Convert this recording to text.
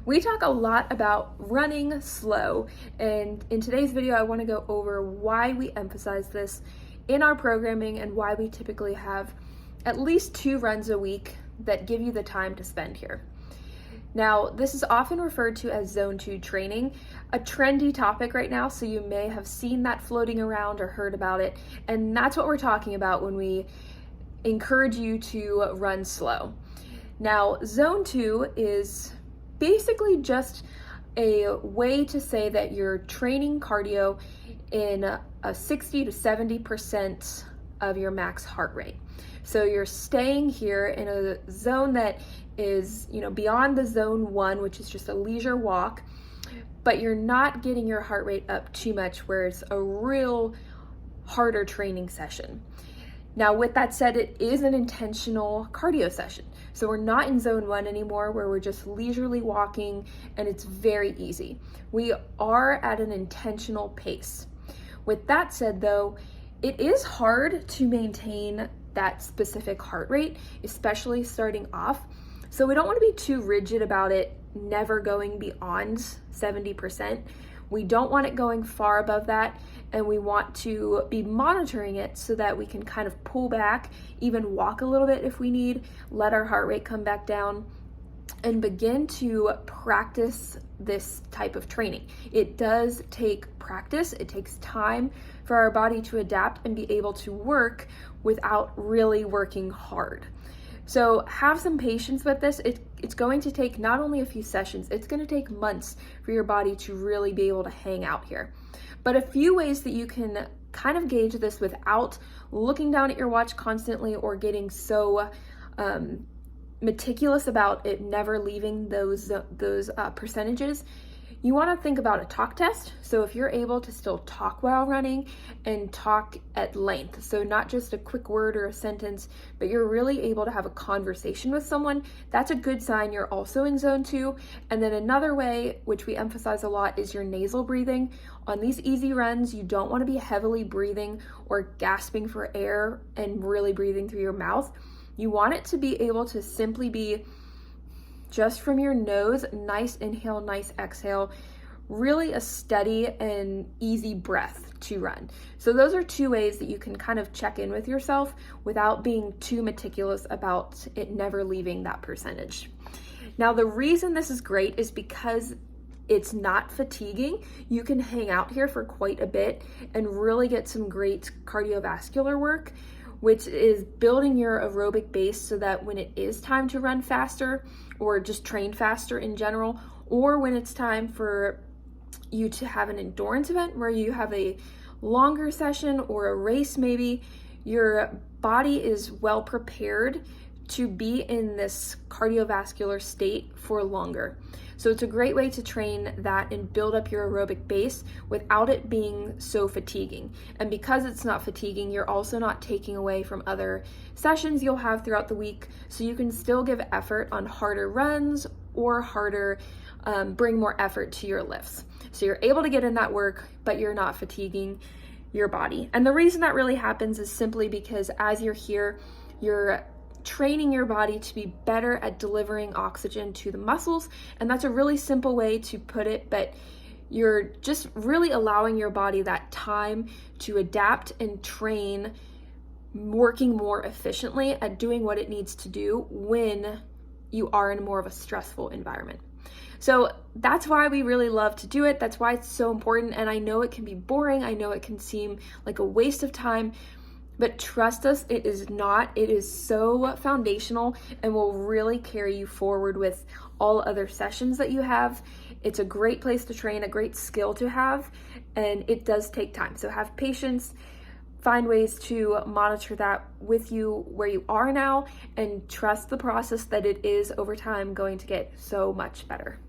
We talk a lot about running slow, and in today's video I want to go over why we emphasize this in our programming and why we typically have at least 2 runs a week that give you the time to spend here. Now, this is often referred to as Zone 2 training, a trendy topic right now, so you may have seen that floating around or heard about it, and that's what we're talking about when we encourage you to run slow. Now, Zone 2 is basically just a way to say that you're training cardio in a 60 to 70% of your max heart rate. So you're staying here in a zone that is, beyond the zone 1, which is just a leisure walk, but you're not getting your heart rate up too much where it's a real harder training session. Now, with that said, it is an intentional cardio session. So we're not in zone 1 anymore where we're just leisurely walking and it's very easy. We are at an intentional pace. With that said though, it is hard to maintain that specific heart rate, especially starting off. So we don't want to be too rigid about it never going beyond 70%. We don't want it going far above that, and we want to be monitoring it so that we can kind of pull back, even walk a little bit if we need, let our heart rate come back down, and begin to practice this type of training. It does take practice. It takes time for our body to adapt and be able to work without really working hard. So have some patience with this. It's going to take not only a few sessions, it's going to take months for your body to really be able to hang out here. But a few ways that you can kind of gauge this without looking down at your watch constantly or getting so meticulous about it never leaving those percentages. You want to think about a talk test. So if you're able to still talk while running and talk at length, so not just a quick word or a sentence, but you're really able to have a conversation with someone, that's a good sign you're also in zone 2. And then another way, which we emphasize a lot, is your nasal breathing. On these easy runs, you don't want to be heavily breathing or gasping for air and really breathing through your mouth. You want it to be able to simply be just from your nose, nice inhale, nice exhale, really a steady and easy breath to run. So those are 2 ways that you can kind of check in with yourself without being too meticulous about it never leaving that percentage. Now, the reason this is great is because it's not fatiguing. You can hang out here for quite a bit and really get some great cardiovascular work, which is building your aerobic base so that when it is time to run faster or just train faster in general, or when it's time for you to have an endurance event where you have a longer session or a race maybe, your body is well prepared to be in this cardiovascular state for longer. So it's a great way to train that and build up your aerobic base without it being so fatiguing. And because it's not fatiguing, you're also not taking away from other sessions you'll have throughout the week. So you can still give effort on harder runs or bring more effort to your lifts. So you're able to get in that work, but you're not fatiguing your body. And the reason that really happens is simply because as you're here, you're training your body to be better at delivering oxygen to the muscles. And that's a really simple way to put it, but you're just really allowing your body that time to adapt and train, working more efficiently at doing what it needs to do when you are in more of a stressful environment. So that's why we really love to do it. That's why it's so important. And I know it can be boring. I know it can seem like a waste of time, but trust us, it is not. It is so foundational and will really carry you forward with all other sessions that you have. It's a great place to train, a great skill to have, and it does take time. So have patience, find ways to monitor that with you where you are now, and trust the process that it is over time going to get so much better.